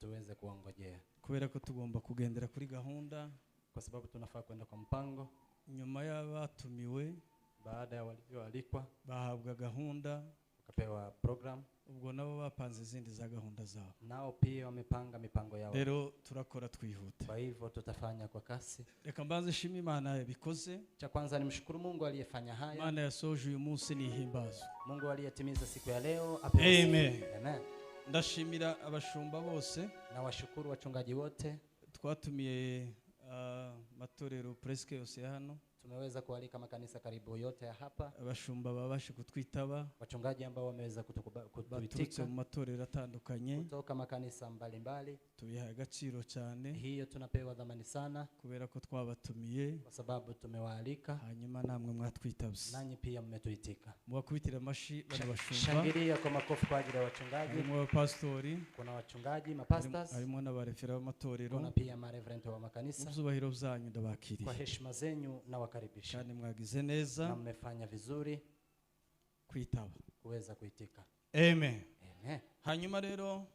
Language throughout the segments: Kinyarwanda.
tuweze kuongojea, kubera ko tugomba kugendera kuri gahunda, kwa sababu tunafaa kwenda kwa mpango. nyuma y'abatumiwe Baada ya walivyoalikwa bahabwa gahunda, wakapewa program, ubwo nabo bapanze izindi za gahunda zabo. nao pia wamepanga mipango yao. Rero turakora twihuta. Kwa hivyo tutafanya kwa kasi. Reka mbanze shima Imana yabikoze. Cha kwanza ni mshukuru Mungu aliyefanya haya. Imana yasoje uyu munsi ni ihimbazo. Mungu aliyetimiza siku ya leo. Amen. Amen. Ndashimira abashumba bose, na washukuru wachungaji wote. Twatumiye matorero presque yose hano. Tumeweza kualika makanisa karibu yote ya hapa. Abashumba babashe kutwitaba, wachungaji ambao wameweza kutuitika mu matorero atandukanye kutoka makanisa mbalimbali. Tubiha agaciro cyane, hiyo tunapewa dhamani sana kubera ko twabatumiye, kwa sababu tumewaalika, hanyuma namwe mwatwitabye, nanyi pia mmetuitika. Mwakubitira mashi bana bashumba. Shangilia kwa makofi kwa ajili ya wachungaji. Harimo pastori, kuna wachungaji, mapastors, harimo n'abarefera b'amatorero, kuna pia mareverend wa makanisa. Muzubahiro byanyu ndabakiriye, kwa heshima zenyu na wakaribisha. Kandi mwagize neza na mmefanya vizuri kwitaba, kuweza kuitika. Amen. Amen. Hanyuma rero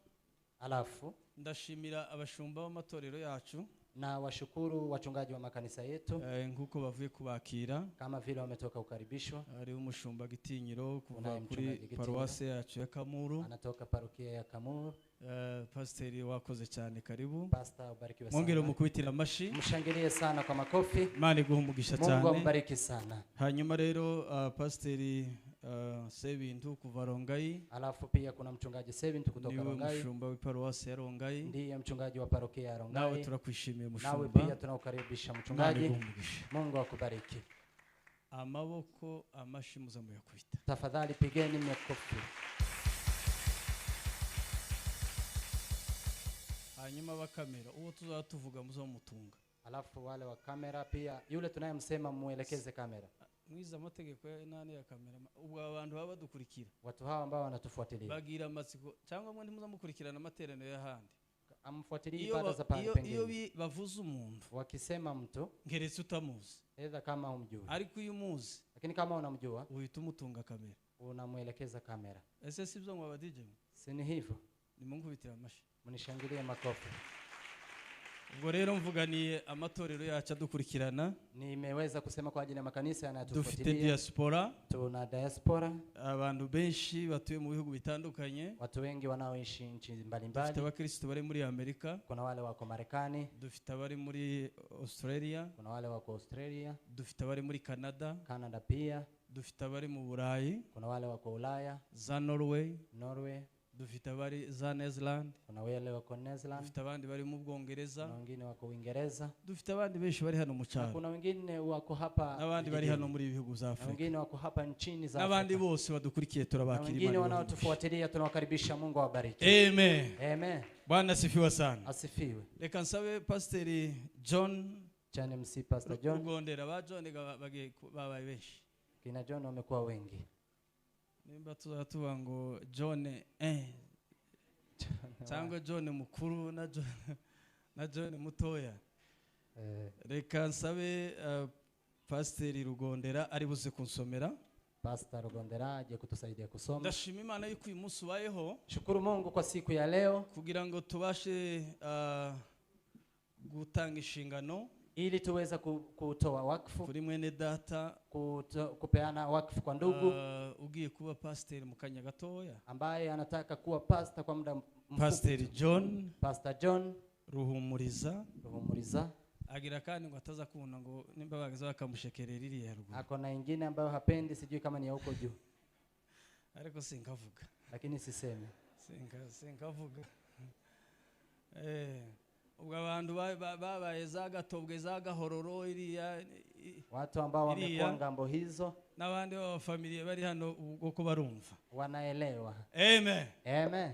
alafu ndashimira abashumba b'amatorero yacu, na washukuru wachungaji wa makanisa yetu nkuko bavuye kubakira, kama vile wametoka ukaribishwa. Ari umushumba Gitinyiro kuva kuri paruwase yacu ya Kamuru, anatoka parokia ya Kamuru. Pastor wakoze cyane, karibu. Pastor ubarikiwe sana. Mwongere mukubitira amashi, mshangilie sana kwa makofi. Imana iguhumugisha cyane. Mungu ambariki sana. Hanyuma rero Pastor Sebintu kuva Rongai, alafu pia kuna mchungaji Sebintu kutoka Rongai, ni mshumba wa paruwase ya Rongai, ndiye mchungaji wa parokia ya Rongai. Nawe turakwishimiye mshumba, nawe pia tunaukaribisha mchungaji. Mungu akubariki. Amaboko amashi muzamu yakubita, tafadhali pigeni makofi. Hanyuma bakamera uwo tuzatuvuga muzamutunga, alafu wale wa kamera pia yule tunayemsema muelekeze kamera. Mwiza amategeko ya nane ya kamera, ubwo abantu baba badukurikira, watu hawa ambao wanatufuatilia bagira amatsiko cyangwa mwe ntimuzamukurikirana amaterano y'ahandi, amfuatilie ibada za pale pengine. Iyo bavuze umuntu, wakisema mtu ngeretse utamuzi, aidha kama umjui, ariko iyo umuzi, lakini kama unamjua uhita umutunga kamera, unamuelekeza kamera. ese sibyo ngo abadije, si ni hivyo? Ni Mungu bitira amashi, munishangilie makofi. Ubwo rero mvuganiye amatorero yacu adukurikirana, nimeweza kusema kwa ajili ya makanisa yanatufuatilia. Dufite diaspora, tuna diaspora, abantu benshi batuye mu bihugu bitandukanye, watu wengi wanaoishi nchi mbalimbali. Dufite abakristo bari muri Amerika, kuna wale wako Marekani. Dufite abari muri Australia, kuna wale wako Australia. Dufite abari muri Canada pia. Dufite abari mu Burayi, kuna wale wako Ulaya, za Norway. Dufite abari za Netherland, kuna wale wako Netherland. Dufite abandi bari mu Bwongereza, kuna wengine wako Uingereza. Dufite abandi benshi bari hano mu cyaro, kuna wengine wako hapa, n'abandi bari hano muri bihugu za Afrika, wengine wako hapa nchini za n'abandi bose badukurikiye turabakira, wengine wanaotufuatilia tunawakaribisha. Mungu awabariki. Amen. Amen. Bwana asifiwe sana. Asifiwe. Reka nsabe Pastor John cyane MC Pastor John Rugondera, ba John babaye benshi, kina John wamekuwa wengi. Nimba tuzatuba ngo John cyangwa John mukuru na John mutoya. Reka nsabe Pastor Rugondera ari buze kunsomera. Pastor Rugondera aje kutusaidia kusoma. Ndashima Imana yuko uyu munsi ubayeho. Shukuru Mungu kwa siku ya leo, kugira ngo tubashe gutanga inshingano, ili tuweza kutoa wakfu kuri mwene data, kupeana wakfu kwa ndugu ugiye kuba pastor mu kanya gatoya, ambaye anataka kuwa pastor kwa muda mfupi. Pastor John Ruhumuriza agira kandi ngo ataza kubona ngo nimba bagaza bakamushekerera iri ya ruguru. Ako na ingine ambayo hapendi, sijui kama ni ya huko juu, ariko sinkavuga, lakini siseme sinkavuga. Ubwo abantu babaye za Gatobwe za Gahororo iriya, watu ambao wamekuwa ngambo hizo, n'abandi wa familia bari hano uko barumva wanaelewa. Amen. Amen.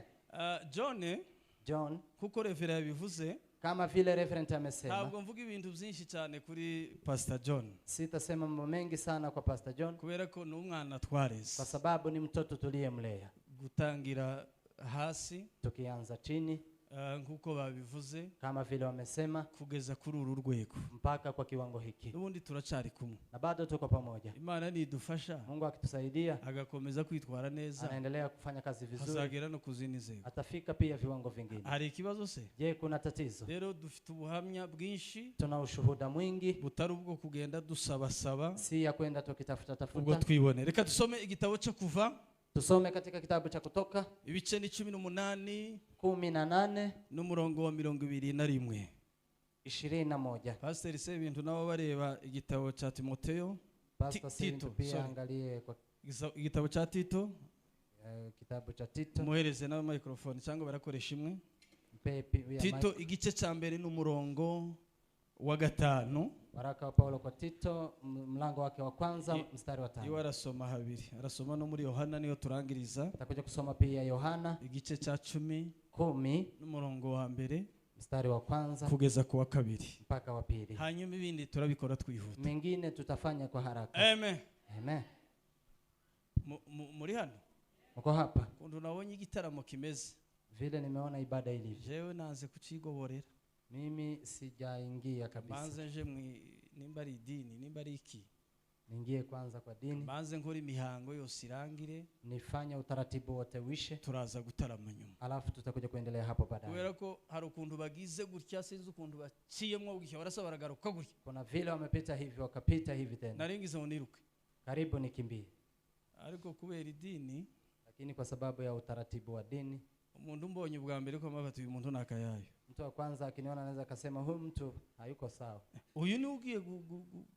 John kuko reverend bivuze, kama vile reverend amesema, ntabwo mvuga ibintu byinshi cyane kuri Pastor John, sitasema mambo mengi sana kwa Pastor John, kubera ko n'umwana twareze, kwa sababu ni mtoto tuliyemlea gutangira hasi tukianza chini, nk'uko babivuze kama vile wamesema, kugeza kuri uru rwego mpaka kwa kiwango hiki, n'ubundi turacari kumwe. na bado tuko pamoja. Imana nidufasha Mungu akitusaidia, agakomeza kwitwara neza, anaendelea kufanya kazi vizuri, azagera no kuzindi nzego. atafika pia viwango vingine. Hari ikibazo se? Je, kuna tatizo? Rero dufite ubuhamya bwinshi Tuna ushuhuda mwingi, butari ubwo kugenda dusabasaba si ya kwenda tukitafuta ubwo tafuta. twibone. Reka dusome igitabo cyo Kuva Tusome katika kitabu cha Kutoka ibice ni 18 18 n'umurongo wa 21. 21. Pastor se ibintu nabo bareba igitabo cha Timotheo, Pastor Tito, Tito pia sorry. angalie kwa igitabo cha Tito, kitabu cha Tito. muhereze na microphone cyangwa barakoresha imwe. Pepi ya Tito igice cya mbere n'umurongo wa 5. Waraka wa Paulo kwa Tito mlango wake wa kwanza mstari wa 5. Iwe arasoma habiri, arasoma no muri Yohana niyo turangiriza. Takuja kusoma pia Yohana Igice cya 10 n'umurongo wa mbere mstari wa kwanza kugeza ku wa 2 mpaka wa 2. hanyuma ibindi turabikora twihuta. Mengine tutafanya kwa haraka. Amen. Amen. Muri hano Mko hapa? kundu nabonye igitaramo kimeze, Vile nimeona ibada ilivyo, jewe naze kucigoborera. mimi sijaingia kabisa. Manze nje nimba ari idini, nimba ari iki, Niingie kwanza kwa dini, manze nkora imihango yose irangire, nifanye utaratibu wote wishe, turaza gutarama nyuma. alafu tutakuja kuendelea hapo baadaye. Kubera ko hari ukuntu bagize gutya, sinzi ukuntu baciyemwo gutya, barasa baragaruka gutya. Kuna vile wamepita hivi wakapita hivi tena. Naringize ngo niruke, Karibu nikimbie. ariko kubera idini, Lakini kwa sababu ya utaratibu wa dini, umuntu mbonye bwa mbere ko mabati uyu muntu nakayayo, mtu wa kwanza akiniona anaweza akasema huyu mtu hayuko sawa. uyu ni ugiye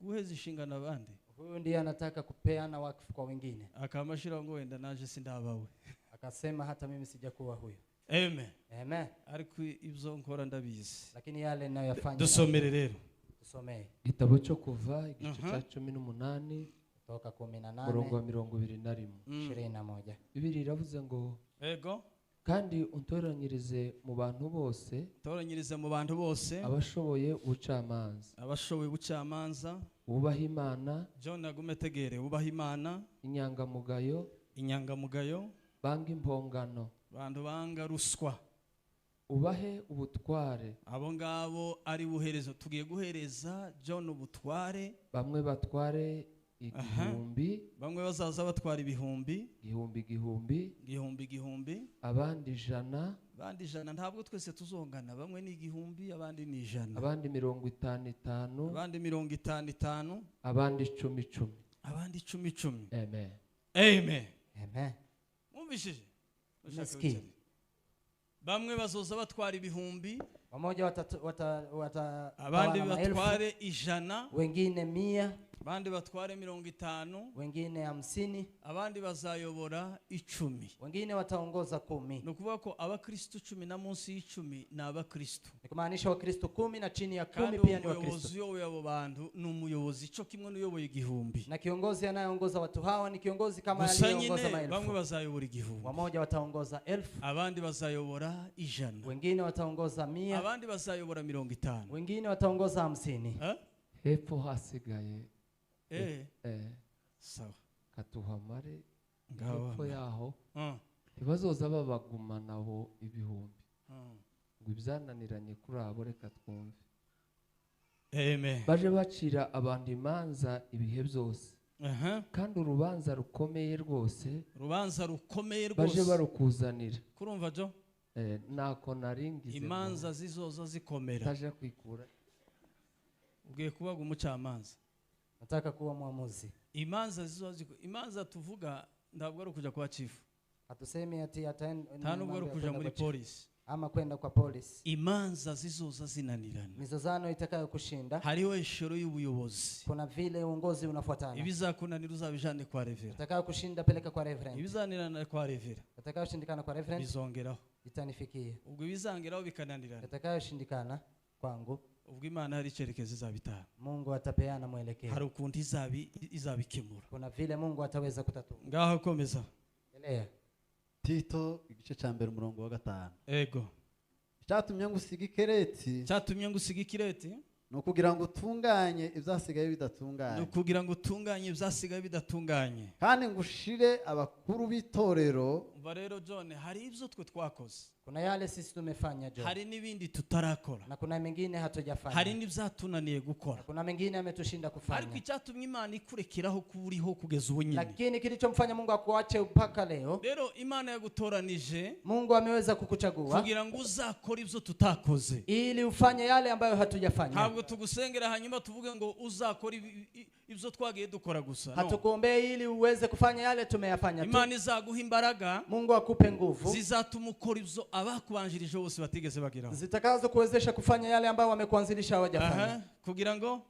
guheza inshingano abandi, Huyu ndiye anataka kupeana wakfu kwa wengine. akamashira ngo wenda naje sindabawe. Akasema hata mimi sijakuwa huyo. Amen. Amen. Ariko ibyo nkora ndabizi. Lakini yale ninayoyafanya, Dusomere rero. tusomee Igitabo cyo Kuva igice cya 18 Kutoka 18 umurongo wa 21. 21. Bibiliya iravuze ngo Ego, kandi untoranyirize mu bantu bose toranyirize mu bantu bose abashoboye ubucamanza, abashoboye ubucamanza. bubaha Imana, John agumetegere, ubaha Imana, inyangamugayo, inyangamugayo, banga impongano, bantu banga ruswa. ubahe ubutware, Abo ngabo ari buherezo, tugiye guhereza John ubutware. bamwe batware igihumbi, Bamwe bazaza batwara ibihumbi, igihumbi, abandi 100, abandi 100. Ntabwo twese tuzongana, bamwe ni igihumbi, abandi ni 100, abandi 50, abandi 50, abandi 10. abandi 10. Amen. Amen. Amen. Mwumvishije? Nasikia. Bamwe bazoza batwara ibihumbi, Wamoja abandi watagawana maelfu, batware 100, wengine 100, abandi batware 50, wengine 50, abandi bazayobora 10. wengine wataongoza 10. Ni ukuvuga ko abakristo 10 na munsi y'10 ni abakristo, Ni kumaanisha Wakristo 10 na chini ya 10 kandi pia ni umuyobozi Wakristo. uyoboye abo bantu ni umuyobozi cyo kimwe n'uyoboye igihumbi. Na kiongozi anayeongoza watu hawa ni kiongozi kama Gusa aliyeongoza nyine bamwe maelfu. bazayobora igihumbi, Wamoja wataongoza 1000, abandi bazayobora 100, wengine wataongoza 100, abandi bazayobora 50. wengine wataongoza 50. Hepfo hasigaye Sawa, katuhamare ngaho hepfo yaho Ah, ntibazoza babagumana abo ibihumbi, ah. ngo ibyananiranye kuri abo reka twumve. Amen. Baje bacira abantu imanza ibihe byose, Aha. kandi urubanza rukomeye rwose Rubanza rukomeye baje rwose. barukuzanira. Kurumva jo? Nako naringize Imanza zizoza zikomera. taje kwikura. Ugiye kubaga umucamanza. Nataka kuwa mwamuzi. Imanza zizoza imanza tuvuga ntabwo ari ukuja kwa chief. Hatusemi ati ataenda Nta nubwo ari ukuja muri polisi. ama kwenda kwa polisi. Imanza zizoza zinanirana. Mizozano itakayo kushinda, Hariho ishoro y'ubuyobozi. kuna vile uongozi unafuatana. Ibizakunanira uzabijane kwa revera. Itakayo kushinda peleka kwa reverend. Ibizanirana kwa revera Itakayo shindikana kwa reverend bizongeraho. itanifikia. Ubwo ibizangeraho bikananirana. Itakayo shindikana kwangu, Ubwo Imana hari icyerekezo izabitaha. Mungu atapeana mwelekeo. Hari ukundi izabikemura. Kuna vile Mungu ataweza kutatua. Ngaho komeza. Endelea. Tito igice cya mbere umurongo wa 5. Ego. Cyatumye ngusiga ikereti Cyatumye ngusiga ikireti ni ukugira ngo utunganye ibyasigaye ni bidatunganye, ukugira ngo utunganye ibyasigaye bidatunganye. kandi ngushire abakuru b'itorero Umva rero John, hari ibyo twe twakoze. Kuna yale sisi tumefanya John, hari n'ibindi tutarakora, na kuna mengine hari hatujafanya, n'ibyatunaniye gukora. kuna mengine ametushinda Ariko kufanya. icyatumye Imana ikurekeraho kuba uriho kugeza ubu nyine, Lakini kilichomfanya Mungu akuache mpaka leo, rero Imana yagutoranije Mungu ameweza kukuchagua kugira ngo uzakore ibyo tutakoze. ili ufanye yale ambayo hatujafanya. Ntabwo tugusengera hanyuma tuvuge ngo uzakora ibyo twagiye dukora gusa. No. Hatukuombee ili uweze kufanya yale tumeyafanya tu. Imana izaguha imbaraga Mungu akupe nguvu zizatuma ukora ibyo abakubanjirije bose batigeze bageraho, zitakazo kuwezesha kufanya yale ambayo wamekuanzilisha hawajafanya. kugira ngo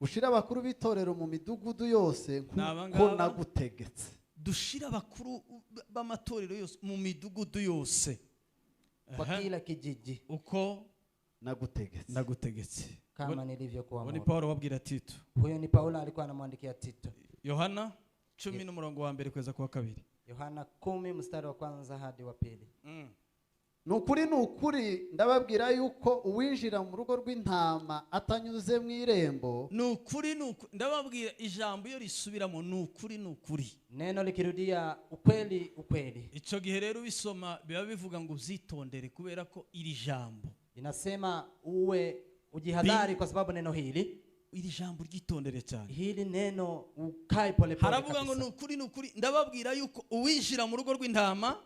ushira abakuru b'itorero mu midugudu yose N'aba nkuko ngaba. nagutegetse. dushire abakuru b'amatorero yose mu midugudu yose Kwa kila kijiji uko Nagutegetse. nagutegetse. kama nilivyokuwa. Ni Paulo wabwira Tito. Huyo ni Paulo alikuwa anamwandikia Tito. Yohana 10:1 kweza kwa 2. Yohana 10 mstari wa kwanza hadi wa pili. Nukuri ndababwira yuko uwinjira mu rugo rw'intama atanyuze mu irembo Nukuri ndababwira ijambo iyo risubiramo nukuri. Neno likirudia ukweli. Ico gihe rero bisoma biba bivuga ngo uzitondere kubera ko iri jambo. Inasema uwe ujihadhari kwa sababu neno hili Iri jambo ryitondere cyane. hili neno ukae pole pole. Haravuga ngo nukuri ndababwira yuko uwinjira mu rugo rw'intama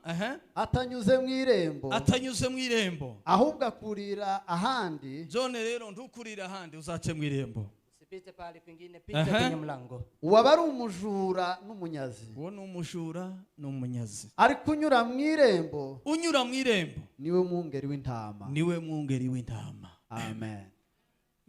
atanyuze mu irembo atanyuze mu irembo, ahubwo akurira ahandi. John rero ntukurira ahandi, uzace mu irembo. Usipite pale kwingine, pita kwenye mlango. Uwaba ari umujura n'umunyazi, Uwo ni umujura n'umunyazi, ari kunyura mu irembo, unyura mu irembo niwe mwungeri w'intama. niwe mwungeri w'intama. Amen.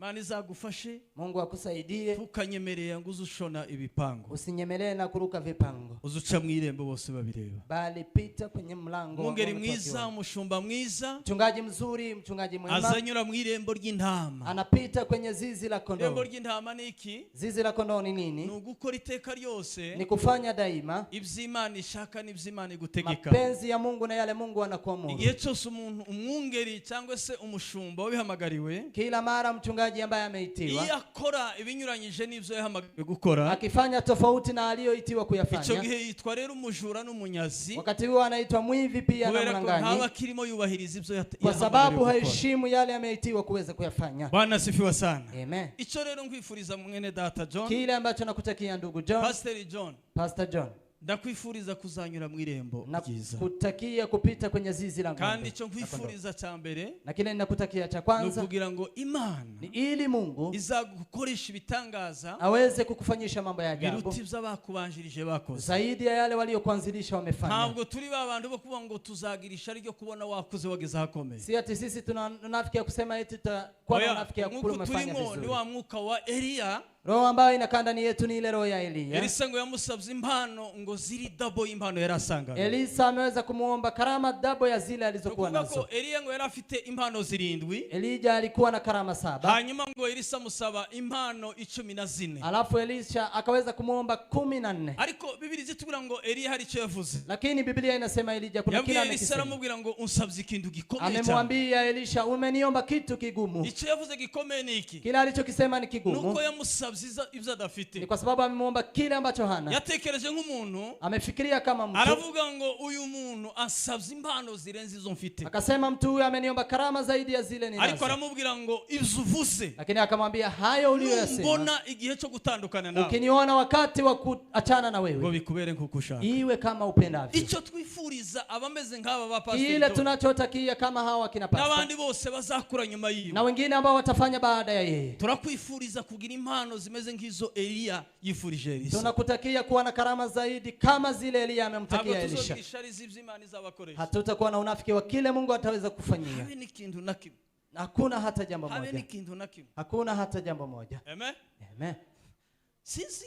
Mana izagufashe, Mungu akusaidie, tukanyemereye ngo uzushona ibipango, usinyemelee na kuruka vipango, uzuca mu irembo bose babireba. bali pita kwenye mlango. Mwungeri mwiza, umushumba mwiza, mchungaji mzuri, mchungaji mwema azanyura mu irembo ry'intama. anapita kwenye zizi la Irembo kondoo. ry'intama ni iki? Zizi la kondoo ni Ni nini? ugukora iteka ryose Ni kufanya daima iby'Imana ishaka n'iby'Imana igutegeka. mapenzi ya Mungu na yale Mungu anakuamuru. Igihe cyose umuntu umwungeri cyangwa se umushumba wabihamagariwe, Kila mara mchungaji ambaye ameitiwa iyo akora ibinyuranyije n'ibyo yahamagariwe gukora, akifanya tofauti na aliyoitiwa icyo kuyafanya, gihe yitwa rero umujura n'umunyazi, wakati huo anaitwa mwivi pia na kubera ko ntaba mlanganyi, akirimo yubahiriza ibyo kwa sababu gukora. haheshimu yale ameitiwa kuweza kuyafanya. Bwana asifiwe sana. Amen. Icyo rero nkwifuriza mwene data John, Kile ambacho nakutakia ndugu John, Pastor John, Pastor John, ndakwifuriza kuzanyura mu irembo na ryiza, kutakia kupita kwenye zizi la kandi ng'ombe. icyo nkwifuriza cya mbere Na kile ninakutakia cha ni kwanza ukugira ngo Imana ni ili Mungu izagukoresha ibitangaza aweze kukufanyisha mambo ya ajabu biruta ibyo abakubanjirije bakoze. zaidi ya yale waliokuanzilisha wamefanya. Ntabwo turi ba bantu bo kuvuga ngo tuzagirisha ryo kubona wakuze wageze ahakomeye. Si ati sisi tuna unafiki ya kusema eti tutakuwa na unafiki ya kukula nk'uko umefanya turimo ni vizuri. wa mwuka wa Eliya. Roho ambayo inakaa ndani yetu ni ile roho ya Eliya. Elisa ngo yamusabye impano ngo ziri double impano yari asanganywe. Elisa ameweza kumuomba karama dabo ya zile alizokuwa Kuvuga ko nazo. Eliya ngo yari afite impano 7, Elija alikuwa na karama 7. hanyuma ngo Elisa amusaba impano 14. Alafu Elisha akaweza kumuomba 14. Ariko Bibiri zitubwira ngo Eliya hari icyo yavuze. Lakini Biblia inasema Elija kuna kila Yabwiye Elisa amekisema. aramubwira ngo unsabye ikintu gikomeye cyane. Amemwambia Elisha umeniomba kitu kigumu. Icyo yavuze gikomeye ni iki? Kila alichokisema ni kigumu. Nuko yamusabye ibyo adafite. Ni kwa sababu amemuomba kile ambacho hana. Yatekereje nk'umuntu, Amefikiria kama mtu. aravuga ngo uyu muntu asabye impano zirenze izo mfite. Akasema mtu huyu ameniomba karama zaidi ya zile Ariko ninazo. aramubwira ngo ibyo uvuze, Lakini akamwambia hayo uliyosema. mbona igihe cyo gutandukana nawe, Ukiniona wakati wa kuachana na ngo wewe, bikubere nk'uko ushaka. iwe kama upendavyo. Icyo twifuriza abameze nk'aba ba Pastor Kile John tunachotakia kama hawa kina pasta n'abandi bose bazakura nyuma na yiwe, wengine ambao watafanya baada ya yeye, turakwifuriza kugira impano zimeze nk'izo Eliya yifurije Elisa. tunakutakia kuwa na karama zaidi kama zile Eliya amemtakia Ntabwo Elisha. tuzogirisha ari iby'Imana izabakoresha. Hatutakuwa na unafiki wa kile Mungu ataweza kufanyia. Habe n'ikintu na kimwe, Hakuna hata jambo habe moja. n'ikintu na kimwe. Hakuna hata jambo moja. Amen. Amen. Sinzi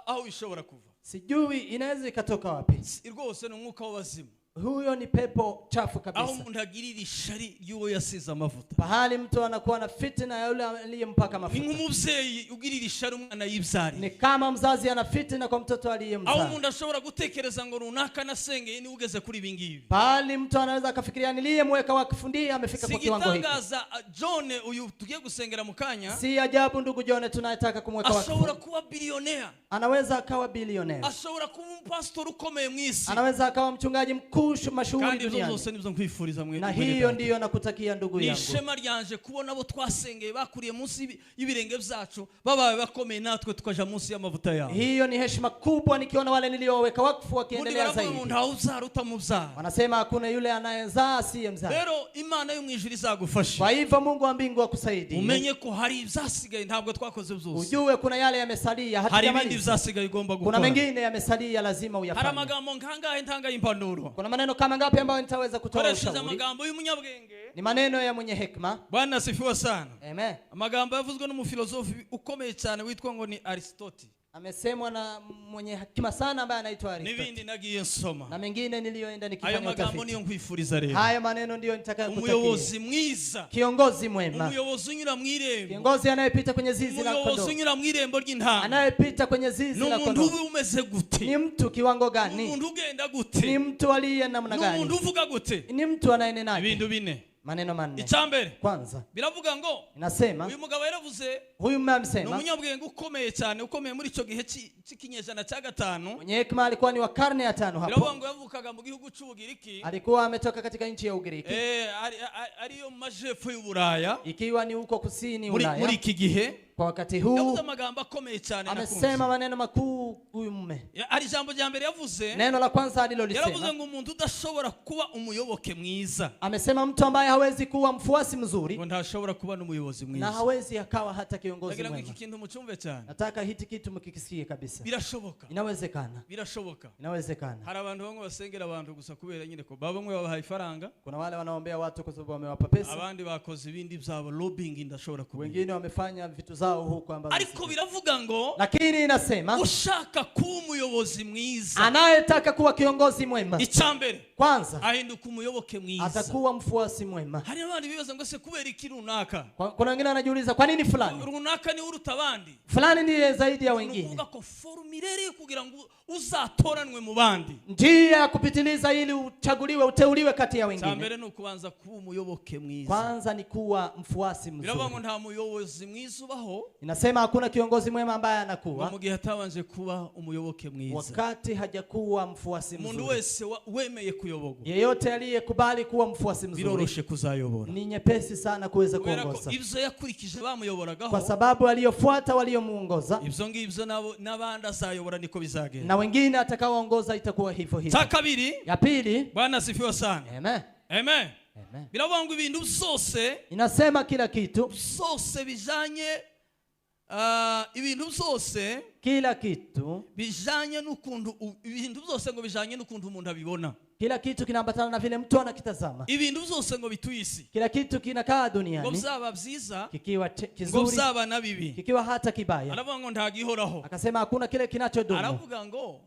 aho ishobora kuva. Sijui inaweza ikatoka wapi. Rwose ni umwuka w'abazimu, Huyo ni pepo chafu aho kabisa. umuntu agirira ishari y'uwo yasize amavuta. Pahali mtu anakuwa na fitina ya yule aliyempaka Ni mafuta. nk'umubyeyi ugirira ishari umwana yibyariye, Ni kama mzazi ana fitina kwa mtoto aho aliyemzaa. umuntu ashobora gutekereza ngo runaka nasengeye ni ugeze kuri ibi ngibi. Pahali mtu anaweza akafikiria niliyemweka wakfu ndiye amefika kwa kiwango hiki. Sigitangaza John uyu tugiye gusengera mu kanya Si ajabu ndugu Jone tunayetaka kumweka ashobora wakfu. kuba bilionea, Anaweza akawa bilionea. ashobora kuba umupastor ukomeye mu isi, Anaweza akawa mchungaji mkuu mashuhuri kandi izo duniani. zose nibyo nkwifuriza mwe Na mwene hiyo data. ndiyo nakutakia ndugu ni yangu. ishema ryanje kubona abo twasengeye bakuriye munsi y'ibirenge byacu babaye bakomeye natwe tukaja munsi y'amavuta yabo. Hiyo ni heshima kubwa nikiona wale nilioweka wakfu wakiendelea zaidi. Umuntu awuzara utamubyara. Wanasema hakuna yule anayezaa asiye mzaa. Rero Imana yo mwijuru izagufasha. Kwa hivyo Mungu wa mbingu akusaidie. Umenye ko hari ibyasigaye ntabwo twakoze byose. Ujue kuna yale yamesalia hata hari kama ibindi byasigaye ugomba gukora. kuna mengine yamesalia lazima uyafanye. Hari amagambo nkangahe ntanga impanuro. Kuna maneno kama ngapi ambayo nitaweza kutoa Koresheje ushauri? amagambo y'umunyabwenge. Ni maneno ya mwenye hekima. Bwana asifiwe sana. Amen. Amagambo yavuzwe n'umufilosofi ukomeye cyane witwa ngo ni Aristotle. Amesemwa na mwenye hekima sana ambaye anaitwa Aristotle. Nibindi nagiye nsoma. Na mengine niliyoenda Ayo nikifanya magambo utafiti. niyo nkwifuriza rero. Haya maneno ndiyo nitakayokutakia. Umuyobozi mwiza. Kiongozi mwema. Umuyobozi unyura mwirembo. Kiongozi anayepita kwenye zizi la Umuyobozi kondoo. unyura mwirembo ry'intama. Anayepita kwenye zizi la N'umuntu kondoo. uba umeze gute? Ni mtu kiwango gani? N'umuntu ugenda gute? Ni mtu aliye namna gani? N'umuntu uvuga gute? Ni mtu anayenenaje? Ibintu bine. Maneno manne. Icyambere. Kwanza Biravuga ngo inasema uyu mugabo yaravuze huyu mume amesema n'umunyabwenge ukomeye cyane ukomeye muri icyo gihe cy'ikinyejana cya gatanu. mwenye hekima alikuwa ni wa karne ya 5 Biravuga hapo. ngo yavukaga mu gihugu cy'Ubugiriki. Alikuwa ametoka katika nchi ya Ugiriki. Ariyo mu majepfo y'Uburaya. Ikiwa ni huko kusini Muri Ulaya. iki gihe Kwa wakati huu yavuze amagambo akomeye cyane amesema maneno makuu huyu mume. ari ijambo rya mbere yavuze. Neno la kwanza Yaravuze alilolisema ngo umuntu udashobora kuba umuyoboke mwiza. amesema mtu ambaye hawezi kuwa mfuasi mzuri Ngo ntashobora kuba n'umuyobozi na mwiza. hawezi akawa hata kiongozi Ndagira ngo iki mwema. kintu mucyumve cyane. Nataka hiki kitu mkikisikie kabisa. Birashoboka. Inawezekana. Birashoboka. Inawezekana. Hari abantu bamwe basengera abantu gusa kubera nyine ko bamwe babahaye ifaranga. Kuna wale wanaombea watu kwa sababu wamewapa pesa. Abandi bakoze ibindi byabo lobbying ndashobora kuba. Wengine wamefanya vitu zao huko ambazo Ariko biravuga ngo lakini inasema ushaka kuba umuyobozi mwiza. anayetaka kuwa kiongozi mwema Icyambere kwanza ahinduka umuyoboke mwiza. atakuwa mfuasi mwema. Hari abandi bibaza ngo se kubera iki runaka. Kuna wengine wanajiuliza kwa nini fulani Runaka ni uruta abandi. fulani ndiye zaidi ya wengine. Uvuga ko formulaire kugira ngo uzatoranwe mu bandi. Njia ya kupitiliza ili uchaguliwe uteuliwe kati ya wengine. Cyambere no kubanza kuba umuyoboke mwiza. Kwanza ni kuwa mfuasi Biravuga ngo mzuri. nta muyobozi mwiza ubaho. Inasema hakuna kiongozi mwema ambaye anakuwa Mu gihe atabanje kuba umuyoboke mwiza. wakati hajakuwa mfuasi Umuntu mzuri. wese wemeye kuyoborwa. Yeyote aliyekubali kuwa mfuasi mzuri Biroroshe kuzayobora. ni nyepesi sana kuweza Kubera ko kuongoza. ibyo yakurikije bamuyoboragaho. Kwa sababu aliyofuata waliomuongoza Ibyo ngibyo n'abandi azayobora niko bizagenda. na wengine atakaoongoza itakuwa hivyo hivyo. Cya kabiri Ya pili, Bwana asifiwe sana. amen. Amen. Amen. Biravuga ngo ibintu byose Inasema kila kitu, bijanye ibintu byose kila kitu, bijanye n'ukuntu ibintu byose ngo bijanye n'ukuntu umuntu abibona. kila kitu kinaambatana na vile mtu anakitazama. Ibintu byose ngo bituisi. Kila kitu kinakaa Ngo duniani byaba byiza, kikiwa ngo kizuri, byaba na bibi. kikiwa hata kibaya. Aravuga ngo ntagihoraho. Akasema hakuna kile kinachodumu. Aravuga ngo ngo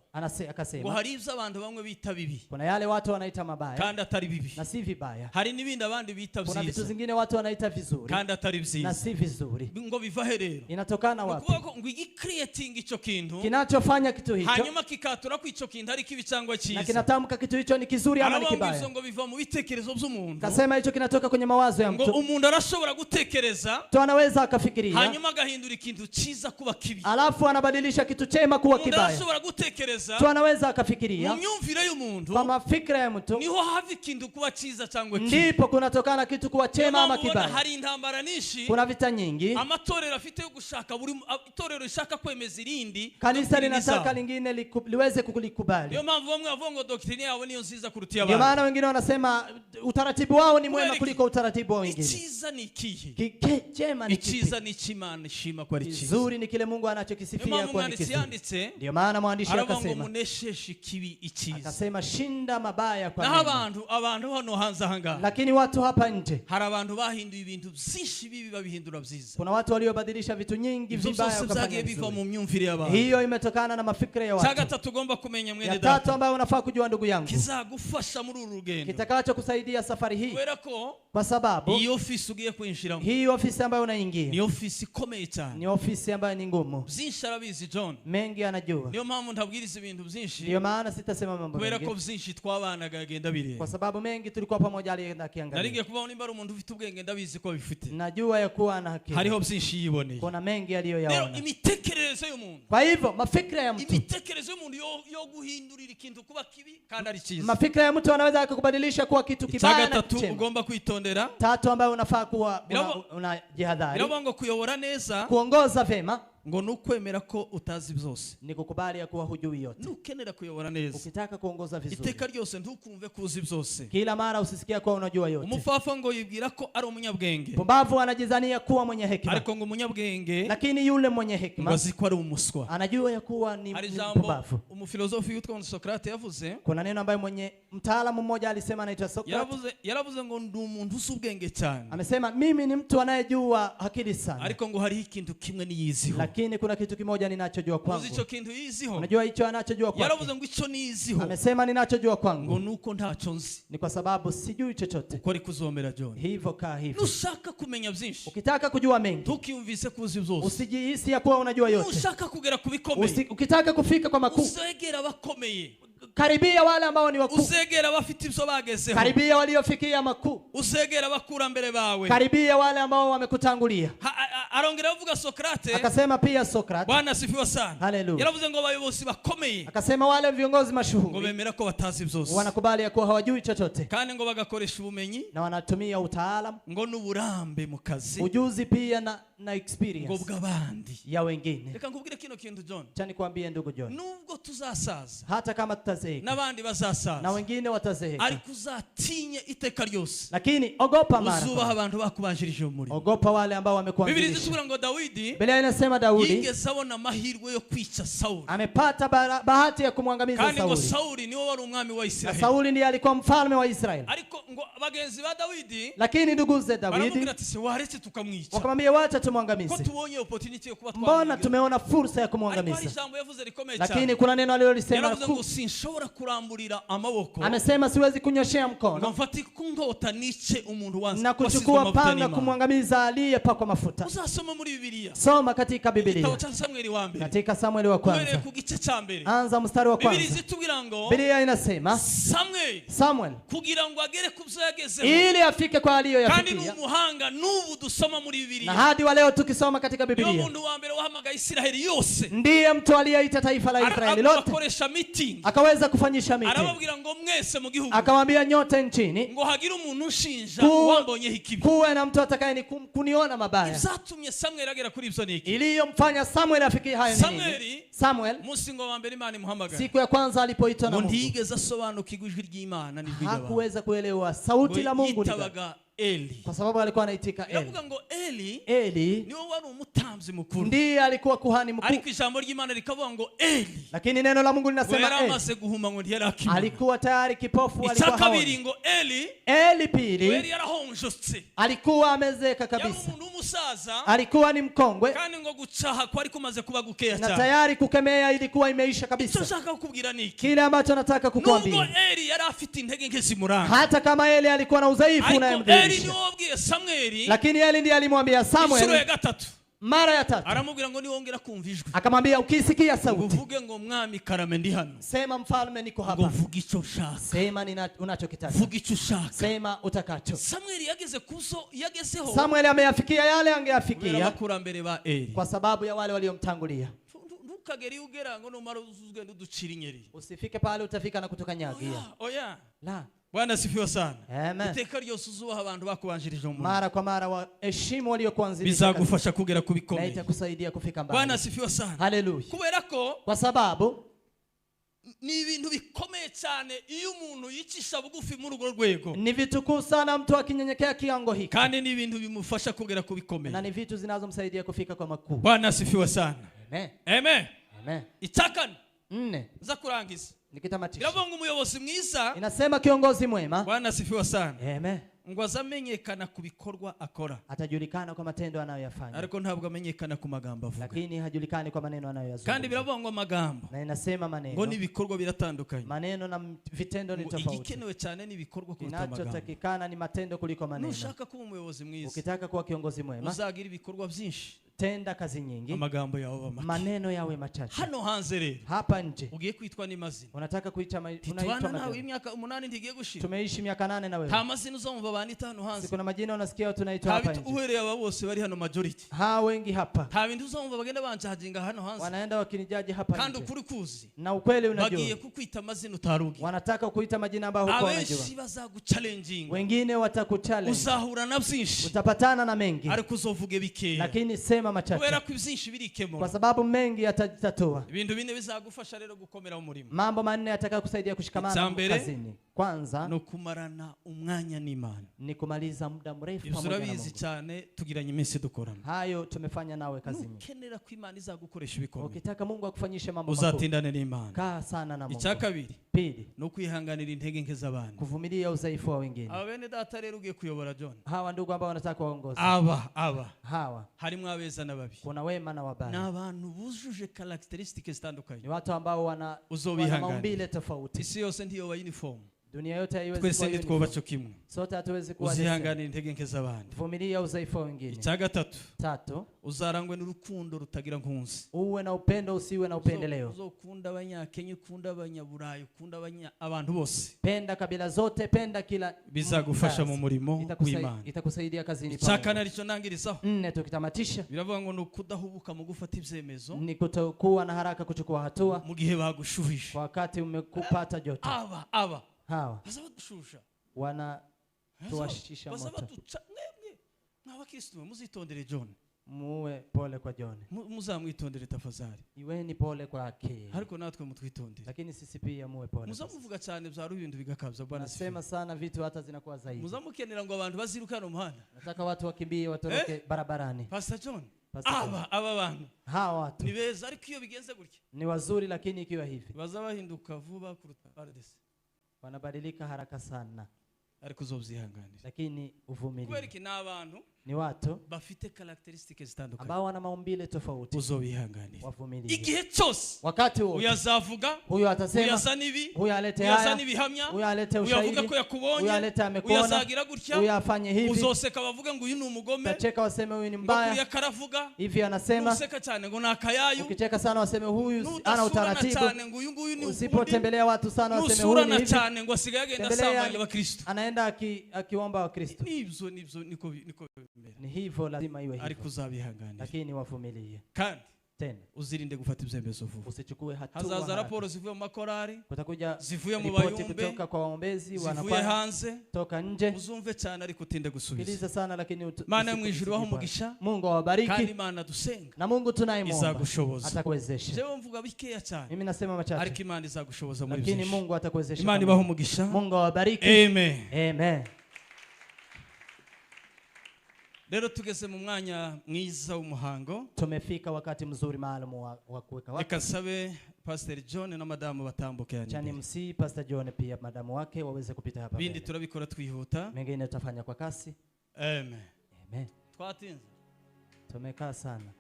Akasema hari ibyo abantu bamwe bita bibi kuna yale watu wanaita mabaya kandi atari bibi. na si vibaya. Hari n'ibindi abandi bita Kuna vitu byiza zingine watu wanaita vizuri kandi atari na byiza. si vizuri. Ngo biva he rero? Inatokana wapi? Ngo igicreating icyo kintu Kinachofanya kitu hicho hanyuma kikatura ko icyo kintu ari kibi cyangwa na cyiza. kinatamka kitu hicho ni kizuri ama ni Aravuga kibaya. ngo biva mu bitekerezo by'umuntu. Kasema hicho kinatoka kwenye mawazo ya Ngo mtu. umuntu arashobora gutekereza Mtu anaweza akafikiria hanyuma agahindura ikintu cyiza kuba kibi. alafu anabadilisha kitu chema kuwa Umuntu kibaya. arashobora gutekereza Mtu anaweza mu akafikiria myumvire y'umuntu kwa mafikra ya mtu niho hava ikintu kuba cyiza cyangwa kibi. ndipo kunatokana kitu kuwa chema ama kibaya. Hari intambara nyinshi, Kuna vita nyingi, amatorero afite yo gushaka buri itorero rishaka kwemeza irindi, kanisa linataka lingine liweze kulikubali. niyo mpamvu bamwe bavuga ngo doctrine yabo niyo nziza kuruta Ndio iy'abandi. maana wengine wanasema utaratibu wao ni mwema Kweli kuliko utaratibu wa wengine. Icyiza ni ikihe? Chema ni Icyiza kipi? ni Imana ishima ko ari cyiza. Kizuri ni kile Mungu Niyo anachokisifia mpamvu kwa ni umwanditsi kizuri. yanditse Ndio maana mwandishi aravuga ngo akasema munesheshe ikibi icyiza. akasema shinda mabaya kwa Naho mema. abantu hano hanze ahangaha Lakini watu hapa nje hari abantu bahinduye ibintu byinshi bibi babihindura byiza. kuna watu waliobadilisha vitu nyingi Ibyo vibaya byose wakafanya byagiye biva mu vizuri. myumvire y'abantu. Hiyo imetokana na mafikra ya Cya watu. gatatu ugomba kumenya mwene Ya data tatu ambayo unafaa kujua ndugu yangu, kizagufasha muri uru rugendo. kitakacho kusaidia safari hii, Kubera ko kwa sababu iyi ofisi ugiye kwinjiramo hii ofisi ambayo ni unaingia ofisi ikomeye cyane, ni ofisi ambayo ni ngumu, byinshi arabizi John. mengi anajua. Niyo mpamvu ntabwiriza ibintu byinshi, Ndio maana sitasema mambo kubera ko mengi, byinshi twabanaga agenda kwa bireba. sababu mengi tulikuwa pamoja, alienda Naringiye akiangalia. kubaho nimba ari umuntu ufite ubwenge ndabizi ko bifite, Najua ya kuwa ana akili, hariho byinshi yiboneye. kuna mengi Rero aliyoyaona. imitekerereze y'umuntu, Kwa hivyo mafikra ya mtu, imitekerereze y'umuntu yo guhindurira ikintu kuba kibi kandi ari cyiza. mafikra ya mtu anaweza kukubadilisha kuwa kitu kibaya na Icyagatatu chema. ugomba kwitondera, Tatu ambayo unafaa kuwa Birabo- unajihadhari, biravuga ngo kuyobora neza kuongoza vema ngo nukwemera ko utazi byose. ni kukubali ya kuwa hujui yote. Nukenera kuyobora neza, Ukitaka kuongoza vizuri, iteka ryose ntukumve ko uzi byose. kila mara usisikia kuwa unajua yote. Umupfapfa ngo yibwira ko ari umunyabwenge, Pumbavu anajizania kuwa mwenye hekima, ariko ngo umunyabwenge lakini yule mwenye ngo hekima azi ko ari umuswa. anajua ya kuwa ni Hari ni ijambo mpumbavu. umufilozofi witwa Sokrate yavuze, Kuna neno ambayo mwenye mtaalamu mmoja alisema, anaitwa Socrates. yaravuze ngo ndi umuntu uzi ubwenge cyane, Amesema mimi ni mtu anayejua akili sana, ariko ngo hariho ikintu kimwe niyiziho. lakini kuna kitu kimoja ninachojua Uzi kwangu. icyo kintu yiziho? Unajua hicho anachojua Yaravuze kwangu? ngo icyo niyiziho Amesema ninachojua ngo kwangu nuko ntacyo nzi, ni kwa sababu sijui chochote. uko ari kuzomera John. Hivyo kaa hivyo. Nushaka kumenya byinshi, Ukitaka kujua mengi, ntukiyumvise ko uzi byose. usijihisi ya kuwa unajua yote. Nushaka kugera ku bikomeye, Ukitaka kufika kwa makuu, uzegera abakomeye, karibia wale ambao ni wakuu, uzegera abafite ibyo bagezeho, karibia waliofikia makuu, uzegera abakurambere bawe. karibia wale ambao wamekutangulia. Arongera avuga Sokrate, Akasema pia Socrates, Bwana asifiwe sana, Hallelujah. yaravuze ngo abayobozi bakomeye akasema wale viongozi ngo mashuhuri bemera ko batazi byose, wanakubali ya kuwa hawajui chochote, kandi ngo bagakoresha ubumenyi na wanatumia utaalamu, ngo n'uburambe mu kazi ujuzi pia na ngo experience bw'abandi. ya wengine. Reka nkubwire kino kintu John, Acha nikwambie ndugu John, nubwo tuzasaza hata kama tutazeeka n'abandi na bazasaza, wengine watazeeka, ariko uzatinye iteka ryose, lakini ogopa mara uzubaha kwa abantu bakubanjirije mu murimo. ogopa wale ambao Biblia wamekuanzilisha. zitubwira ngo Dawidi Biblia inasema Daudi yigeze abona amahirwe yo kwica Sawuli, amepata bahati ya kumwangamiza kandi ngo Sauli, Sawuli niwe wari umwami wa na Isiraheli. Sauli ndiye alikuwa mfalme wa Israeli. Ariko ngo bagenzi ba Dawidi Lakini nduguze Daudi baramubwira ati se waretse tukamwica, wakamwambia wacha ko tumwangamize, tubonye opportunity yo kuba mbona twamwica. tumeona fursa ya Ariko hari kumwangamiza. ijambo yavuze rikomeye Lakini cyane, kuna neno alilolisema yaravuze ngo kuu, sinshobora kuramburira amaboko amesema siwezi kunyoshea ngo mkono mfate ku nkota nice umuntu wanze na kuchukua panga kumwangamiza aliyepakwa mafuta. Uzasoma muri Bibiliya Soma katika igitabo Biblia, cya Samweli wa mbere katika Samueli wa uhereye kwanza, ku gice cya mbere. anza mstari wa Biblia kwanza. zitubwira ngo Biblia inasema Samweli Samuel kugira ngo agere ku byo yagezeho, ili afike kwa kandi ni aliyoyafikia, umuhanga n'ubu dusoma muri na Bibiliya, hadi wa leo tukisoma katika niyo Biblia muntu wa mbere wahamagaye Isiraheli yose, ndiye mtu aliyeita taifa la Israeli lote, akoresha meeting, akaweza kufanyisha meeting, arababwira ngo mwese mu gihugu akamwambia nyote nchini ngo hagire umuntu unshinja Ku- wambonyeho ikibi. kuwe na mtu atakaye kuniona mabaya. Ibyatumye Samweli agera kuri ibyo ni iki? Iliyomfanya Samuel afikie hayo ni nini? Samweli Samuel umunsi ngo wa mbere Imana imuhamagara siku ya kwanza alipoitwa na ngo Mungu ntiyigeze asobanukirwa ijwi ry'Imana n'ijwi ry'abantu, hakuweza kuelewa sauti la Mungu ni gani, yitabaga Eli. kwa sababu alikuwa anaitika Eli. Iravuga ngo Eli Eli niwe wari umutambyi mukuru, ndiye alikuwa kuhani mkuu, ariko ijambo ry'Imana rikavuga ngo Eli lakini neno la Mungu ngo yari linasema Eli amaze guhuma ngo ntiyari akimenya. alikuwa tayari kipofu, Icya alikuwa kabiri haoni. ngo Eli Eli ngo pili yari yarahonjotse, alikuwa amezeka yari kabisa, umuntu w'umusaza, alikuwa ni mkongwe kandi ngo gucaha kwari kumaze kuba gukeya na cyane. tayari kukemea ilikuwa imeisha Icyo kabisa. nshaka kukubwira ni iki? Kile ambacho nataka Nubwo kukuambia, Eli yari afite intege nke zimuranga, hata kama Eli alikuwa na udhaifu ariko Eli unayemdhihirisha, niwe wabwiye Samweli lakini Eli ndiye alimwambia inshuro ya Samuel gatatu, mara ya tatu, aramubwira ngo niwongera kumva ijwi akamwambia ukisikia ngo sauti uvuge ngo mwami karame ndi hano, sema mfalme niko ngo hapa, vuga icyo ushaka, sema unachokitaka, vuga icyo ushaka. sema utakacho. Samweli yageze kuzo yagezeho Samuel ameyafikia yale kubera angeyafikia abakurambere ba Eli. kwa sababu ya wale waliomtangulia. Ntukagere iyo ugera ngo numara uzugenda uducira inyeri. Usifike pale utafika na kutukanyagia. Oya, La. Bwana asifiwe sana. Amen. Iteka ryose uzubaha abantu bakubanjirije mu murimo, Mara kwa mara waheshimu waliokuanzilisha kazi, bizagufasha kugera ku na bikomeye. itakusaidia kufika Bwana mbali. asifiwe sana. Haleluya. Kubera ko Kwa sababu ni ibintu bikomeye cyane iyo umuntu yicisha bugufi muri urwo rwego, ni vitu kuu sana mtu akinyenyekea kiwango hiki, kandi ni ibintu bimufasha kugera ku bikomeye. na ni vitu zinazomsaidia kufika kwa makuu. Bwana asifiwe sana. Amen. Amen. Amen. Itakane Nne, za kurangiza nikitamatisha. iravuga umuyobozi mwiza. Inasema kiongozi mwema. Bwana asifiwe sana. Amen. ngo azamenyekana ku bikorwa akora, atajulikana kwa matendo anayoyafanya, ariko ntabwo amenyekana ku magambo avuga. lakini hajulikani kwa maneno Kandi anayoyazungumza. biravuga ngo amagambo Na inasema ngo maneno, n'ibikorwa biratandukanye. maneno na vitendo ni Ngo tofauti. igikenewe cyane n'ibikorwa kuruta amagambo. Kinachotakikana ni matendo kuliko maneno. Nushaka kuba umuyobozi mwiza, Ukitaka kuwa kiongozi mwema, uzagira ibikorwa byinshi, tenda kazi nyingi, amagambo yawe aba make. maneno yawe machache. Hano hanze rero Hapa nje ugiye kwitwa n'amazina. unataka kuita unaitwa Titwana nawe majina. imyaka 8 ntigiye gushira. Tumeishi miaka 8 na wewe. Nta mazina uzumva bani tano hanze. Siku na majina unasikia tunaitwa hapa Nta nje. uhereye aba bose bari hano majority. Ha wengi hapa Nta bindi uzumva bagenda bancaginga hano hanze. wanaenda wakinijaji hapa Kandi nje. ukuri kuzi Na ukweli unajua. bagiye kukwita amazina utarugi. Wanataka kuita majina ambayo huko Abenshi unajua. bazaguchallenging. Wengine watakuchallenge. Uzahura na byinshi Utapatana na mengi. ariko uzovuge bikeya. Lakini sema machache. Kubera ko ibyinshi birikemura. Kwa sababu mengi yatajitatua. Ibintu bine bizagufasha rero gukomera mu murimo. Mambo manne yataka kusaidia kushikamana Icyambere, kazini. Kwanza no kumarana umwanya n'Imana. ni kumaliza muda mrefu Ibyo pamoja na urabizi Mungu. cyane tugiranye iminsi dukorana. Hayo tumefanya nawe kazini. Nukenera ko Imana izagukoresha ibikomeye, Ukitaka Mungu akufanyishe mambo makuu, uzatindane n'Imana. kaa sana na Mungu. Icya kabiri Pili, no kwihanganira intege nke z'abandi. kuvumilia udhaifu wa wengine. Aba bene data rero ugiye kuyobora John, Hawa ndugu ambao wanataka kuwaongoza. aba Hawa harimo abeza n'ababi, kuna wema na wabaya. n'abantu bujuje characteristics zitandukanye. Ni watu ambao wana Uzobihanganira. maumbile tofauti. Isi yose ndiyo wa uniform, Dunia yote haiwezi twese kuwa ntitwoba uniform. cyo kimwe. Sote hatuwezi kuwa the Uzihanganira same. intege nke z'abandi. Vumilia udhaifu wa wengine. Icya gatatu, Tatu, uzarangwe n'urukundo rutagira nkunzi. uwe na upendo, usiwe na upendeleo. Uzokunda Abanyakenya, ukunda Abanyaburayi, ukunda abantu bose. Penda kabila zote, penda kila Bizagufasha mu murimo w'Imana. Itakusaidia kazini Icya kane aricyo nangirizaho, 4, tukitamatisha biravuga ngo ni ukudahubuka mu gufata ibyemezo ni kutokuwa na haraka kuchukua hatua mu gihe bagushuhije. kwa wakati umekupata joto. Aba Hawa baza badushusha, wana tuwashisha baza moto. baduca. Mwebwe nk'abakristo muzitondere John, Muwe pole kwa John, muzamwitondere tafadhali, iweni pole kwake, ariko natwe mutwitondere. lakini sisi pia muwe pole. Muzamuvuga cyane bya ibintu bigakabya. Bwana Nasema sana vitu hata zinakuwa zaidi. muzamukenera ngo abantu bazirukane umuhanda. Nataka watu wakimbie watoroke barabarani. Pastor John, Pastor John. aba bantu Hawa watu ni beza, ariko iyo bigenze gutya ni wazuri, lakini ikiwa hivi baza bahinduka vuba kuruta RDC, wanabadilika haraka sana, ariko uzobyihanganira. lakini Kubera uvumilie. iki n'abantu Ni watu bafite characteristics zitandukanye, ambao wana maumbile tofauti, uzobihanganira. wavumilie. Igihe cyose Wakati wote uyazavuga, huyo atasema, uyasa n'ibi, huyo alete uyasa haya, n'ibihamya, huyo alete uyavuga ushahidi, ko yakubonye, huyo alete amekuona, uyazagira gutya, huyo afanye hivi, uzoseka bavuga ngo uyu ni umugome, utacheka waseme huyu ni ngo kuriya mbaya, karavuga, hivi anasema. useka cyane ngo ni akayayu, Ukicheka sana waseme huyu ana nudasurana utaratibu. cyane ngo uyu nguyu ni ukundi, Usipotembelea watu sana waseme huyu nusurana ni hivi. cyane ngo asigaye agenda Tembelea, asambanya abakristo. anaenda akiomba wa Kristo. Nibyo niko bimera, Ni hivyo, lazima iwe ariko hivyo, uzabihanganira. lakini wavumilie. Kandi Tena uzirinde gufata ibyemezo vuba. usichukue hatua Hazaza haraka. raporo zivuye mu makorari, Kutakuja zivuye mu ripoti bayumbe, kutoka kwa waombezi, zivuye wanakwaya hanze, toka nje. uzumve cyane ariko utinde gusubiza. Sikiliza sana, lakini Mana yo mu ijuru waho umugisha, Mungu kandi awabariki, Imana dusenga na Mungu tunayemwomba izagushoboza. atakuwezesha. Jewe mvuga bikeya cyane, Mimi nasema machache, ariko Imana izagushoboza muri lakini byinshi. Mungu atakuwezesha. Imana kama ibaho Mungu. umugisha. Mungu awabariki. Amen. Amen. Rero tugeze mu mwanya mwiza w'umuhango. Tumefika wakati mzuri maalum wa kuweka Reka wakati. nsabe Pastor John na madamu batambuke Chani yani. MC Pastor John pia madamu wake waweze kupita hapa Bindi mbele. turabikora twihuta. Mengine tutafanya kwa kasi. Amen. Amen. Twatinze. Tumekaa sana.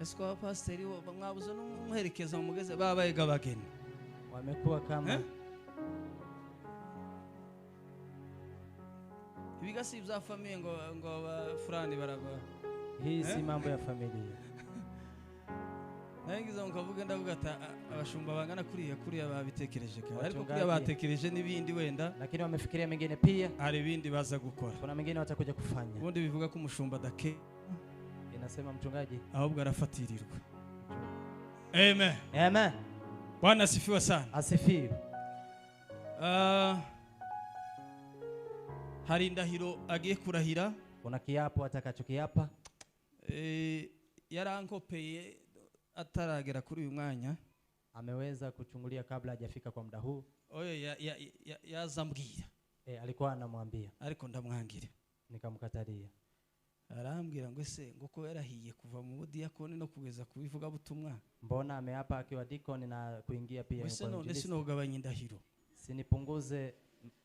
Esko pastor mwabuze n'umuherekeza mu mugeze babaye gabageni. Wamekuwa kama Ibigasi bya famille ngo fulani baraba. hii si mambo ya familia. Nangiza nkavuga ndavuga ata abashumba bangana kuriya babitekereje kare, ariko Wachungaji. kuriya batekereje n'ibindi wenda Lakini wamefikiria mengine pia. hari ibindi baza gukora. Kuna mengine watakuja kufanya. Ubundi bivuga ko umushumba dake Inasema mchungaji. ahubwo arafatirirwa. Amen. Amen. Bwana asifiwe sana. Asifiwe. Hari indahiro agiye kurahira. Kuna kiapo atakachokiapa. Yarankopeye ataragera kuri uyu mwanya. Ameweza kuchungulia kabla hajafika kwa muda huu. Oye yazambwira. Alikuwa anamwambia. Ariko ndamwangira. Nikamkatalia. Arambwira ngo ese ngo ko yarahiye kuva mu budiakoni no kugeza kubivuga butumwa. Mbona ameapa akiwa deacon na kuingia pia Ese none sinogabanya indahiro. sinipunguze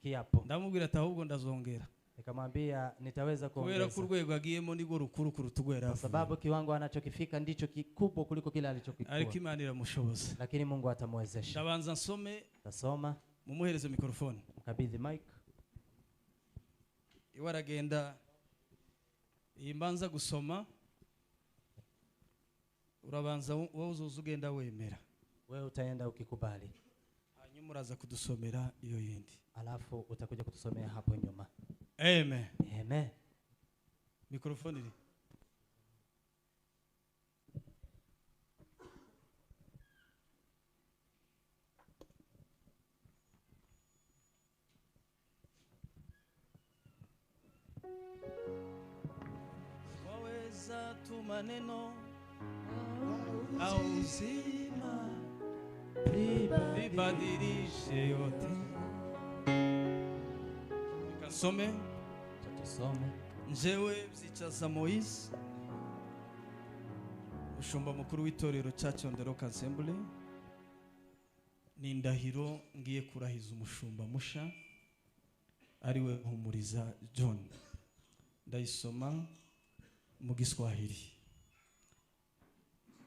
kiapo. ndamubwira ati ahubwo ndazongera Nikamwambia nitaweza kubera ko kuongeza, urwego agiyemo nigwo rukuru kuruta urwo yari kwa avuye. sababu kiwango anachokifika ndicho kikubwa kuliko kile ariko alichokikuwa, Imana iramushoboza. lakini Mungu atamwezesha. ndabanza nsome, Tasoma, mumuhereze mikrofone. mkabidhi mic. iwe aragenda. iyi mbanza gusoma urabanza wowe uzuza ugenda wemera, Wewe utaenda ukikubali, hanyuma uraza kudusomera iyo yindi. alafu utakuja kutusomea hapo nyuma. Amen. Amen. mikrofone iri. waweza tu maneno au uzima libadilishe yote. Nikasome. Tusome. Njewe Vyicaza Moise, umushumba mukuru w'itorero Church on the Rock Assembly, ni indahiro ngiye kurahiza umushumba musha ariwe Mpumuriza John. Ndayisoma mu Giswahili.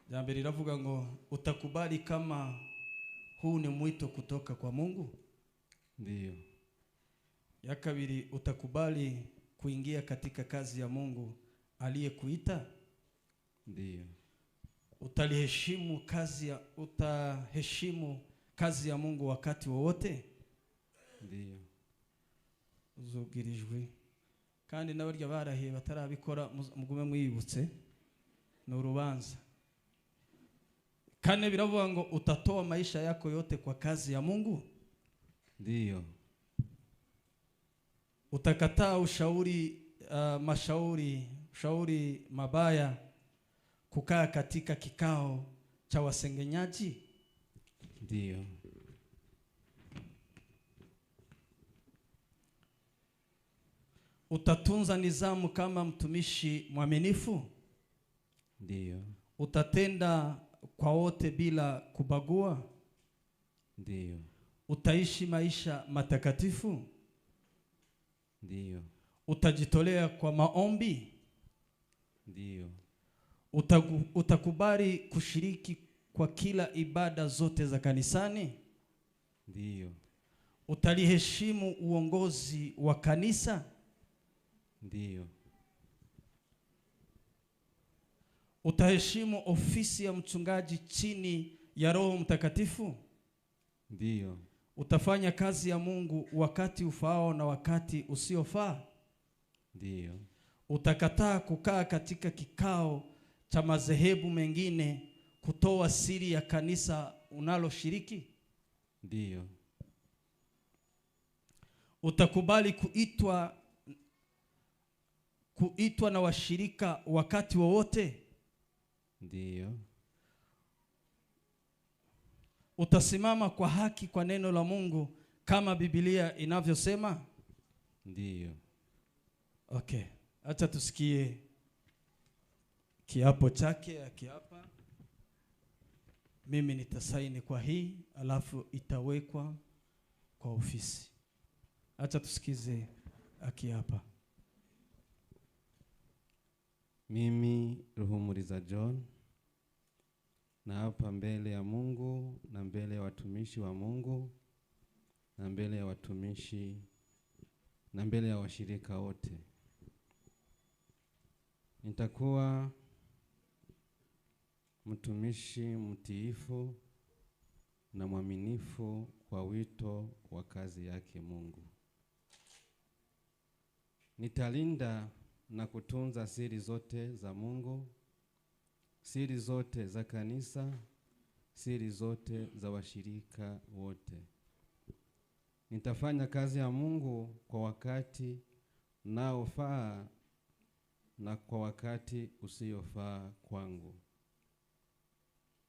Jambo liravuga ngo utakubali kama huu ni mwito kutoka kwa Mungu? Ndiyo. Ya kabiri, utakubali kuingia katika kazi ya Mungu aliyekuita? Ndiyo. Utaheshimu kazi ya Mungu wakati wowote? Ndiyo. Uzubwirijwe kandi n'abarya barahiye batarabikora mugume mwibutse ni urubanza. Kane biravuga ngo utatoa maisha yako yote kwa kazi ya Mungu? Ndiyo. Utakataa ushauri mabaya, kukaa katika kikao cha wasengenyaji? Ndiyo. Utatunza nizamu kama mtumishi mwaminifu? Ndiyo. Utatenda kwa wote bila kubagua? Ndiyo. Utaishi maisha matakatifu? Ndiyo. Utajitolea kwa maombi? Ndiyo. Utakubali kushiriki kwa kila ibada zote za kanisani? Ndiyo. Utaliheshimu uongozi wa kanisa? Ndiyo. Utaheshimu ofisi ya mchungaji chini ya Roho Mtakatifu? Ndiyo. Utafanya kazi ya Mungu wakati ufaao na wakati usiofaa? Ndiyo. Utakataa kukaa katika kikao cha madhehebu mengine kutoa siri ya kanisa unaloshiriki? Ndiyo. Utakubali kuitwa na washirika wakati wowote? Ndiyo. Utasimama kwa haki kwa neno la Mungu kama Biblia inavyosema? Ndiyo. Okay, acha tusikie kiapo chake akiapa. Mimi nitasaini kwa hii, alafu itawekwa kwa ofisi. Acha tusikize akiapa. Mimi Ruhumuriza John naapa mbele ya Mungu na mbele ya watumishi wa Mungu na mbele ya watumishi na mbele ya washirika wote, nitakuwa mtumishi mtiifu na mwaminifu kwa wito wa kazi yake Mungu. Nitalinda na kutunza siri zote za Mungu, siri zote za kanisa, siri zote za washirika wote. Nitafanya kazi ya Mungu kwa wakati unaofaa na kwa wakati usiofaa kwangu.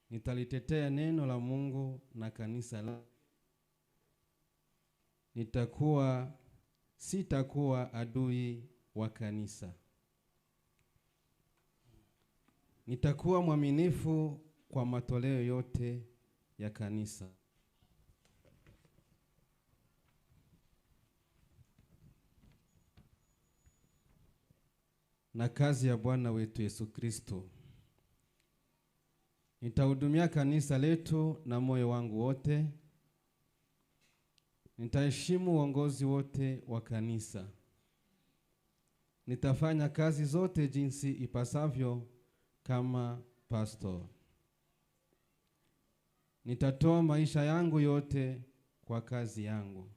Nitalitetea neno la Mungu na kanisa la. Sitakuwa adui wa kanisa. Nitakuwa mwaminifu kwa matoleo yote ya kanisa. na kazi ya Bwana wetu Yesu Kristo. Nitahudumia kanisa letu na moyo wangu wote. Nitaheshimu uongozi wote wa kanisa. Nitafanya kazi zote jinsi ipasavyo kama pastor. Nitatoa maisha yangu yote kwa kazi yangu.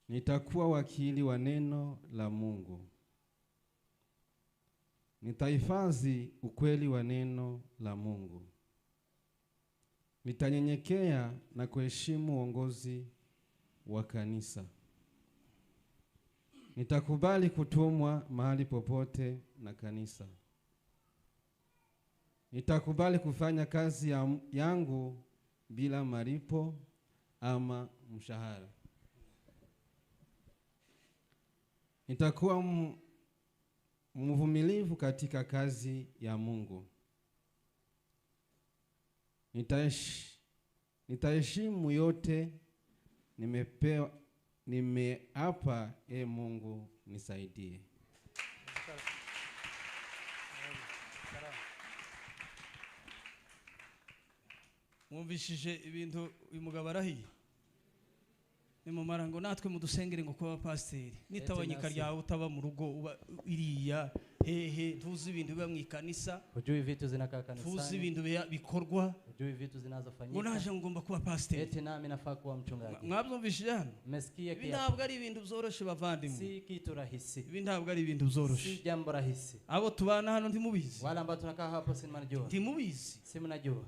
Nitakuwa wakili wa neno la Mungu. Nitahifadhi ukweli wa neno la Mungu. Nitanyenyekea na kuheshimu uongozi wa kanisa. Nitakubali kutumwa mahali popote na kanisa. Nitakubali kufanya kazi yangu bila malipo ama mshahara. Nitakuwa mvumilivu katika kazi ya Mungu. Nitaheshimu yote nimeapa. Mungu nisaidie. Mwumvishije ibintu uyu mugabo arahiye. Nimumara ngo natwe mudusengere ngo kuba pasiteri. Nitabanyika ryawe utaba mu rugo uba iriya hehe tuzi ibintu biba mu ikanisa. Hujui vitu zinakaa kanisani. Tuzi ibintu bikorwa. Hujui vitu zinazofanyika. Unaje ngomba kuba pasiteri. Eti nami nafaa kuwa mchungaji. Mwabumvishije hano? Mmesikia kiasi. Ntabwo ari ibintu byoroshe bavandimwe. Si kitu rahisi. Ibi ntabwo ari ibintu byoroshe. Si jambo rahisi. Abo tubana hano ntimubizi. Wala ambao tunakaa hapo si mnajua. Ntimubizi. Si mnajua.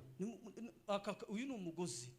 Uyu ni umugozi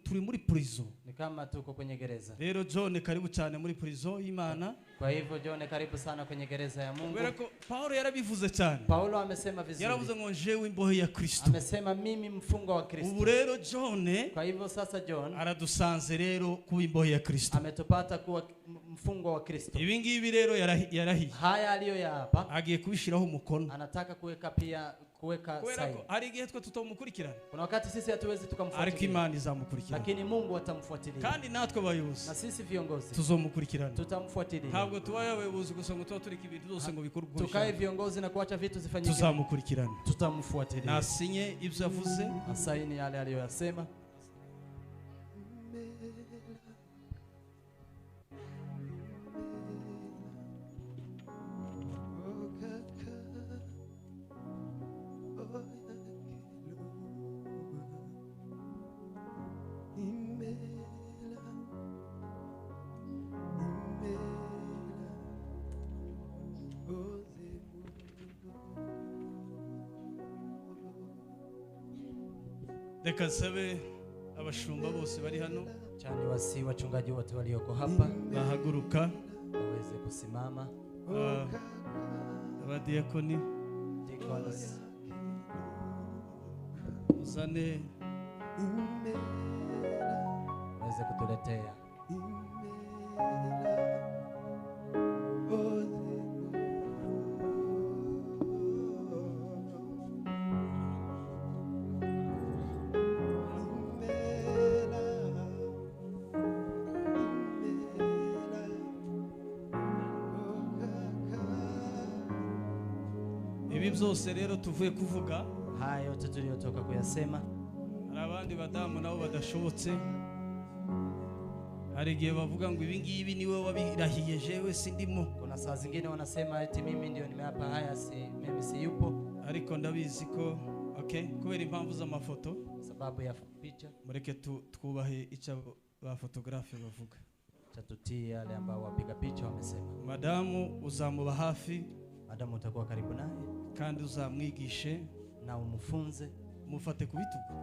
turi muri prison. Ni kama tuko kwenye gereza. Rero John karibu cyane muri prison y'Imana. Kwa hivyo John karibu sana kwenye gereza ya Mungu. Berako Paulo yarabivuze cyane. Paulo amesema vizuri. Yaravuze ngo jewe imbohe ya Kristo. Amesema mimi mfungwa wa Kristo. Ubu rero John, kwa hivyo sasa John aradusanze rero kuba imbohe ya Kristo. Ametupata kuwa mfungwa wa Kristo. Ibi ngibi rero yarahi. Haya aliyo ya hapa. Agiye kubishiraho umukono. Anataka kuweka pia kuweka saini. Hari igihe twe tutamukurikirana. Kuna wakati sisi hatuwezi tukamfuatilia. Ariko Imana izamukurikirana. Lakini Mungu atamfuatilia. Kandi natwe abayobozi. Na sisi viongozi tuzomukurikirana. Tutamfuatilia. Ntabwo tubaye abayobozi gusa ngo tuturika ibintu byose ngo bikorwe. Tukae viongozi na kuacha vitu zifanyike. Tuzamukurikirana. Tutamfuatilia. Na sinye ibyo avuze. Asaini yale aliyoyasema. Reka nsabe abashumba bose bari hano cyane wasi wachungaji wote walioko hapa bahaguruka waweze kusimama. Abadiakoni deacons uzane waweze kutuletea byose rero tuvuye kuvuga. Haya yote tuliyotoka kuyasema. Hari abandi badamu nabo badashobotse. Hari igihe bavuga ngo ibi ngibi niwe wabirahiye jewe sindimo. Kuna saa zingine wanasema eti mimi ndio nimeapa haya, mimi si yupo. Ariko ndabizi ko kubera impamvu z'amafoto, sababu ya picha, mureke twubahe icyo ba photographe bavuga. Tatutii yale ambao wapiga picha wamesema. Madamu uzamuba hafi. Madamu utakuwa karibu naye. Kandi uzamwigishe na umufunze. Mufate ku bitugu.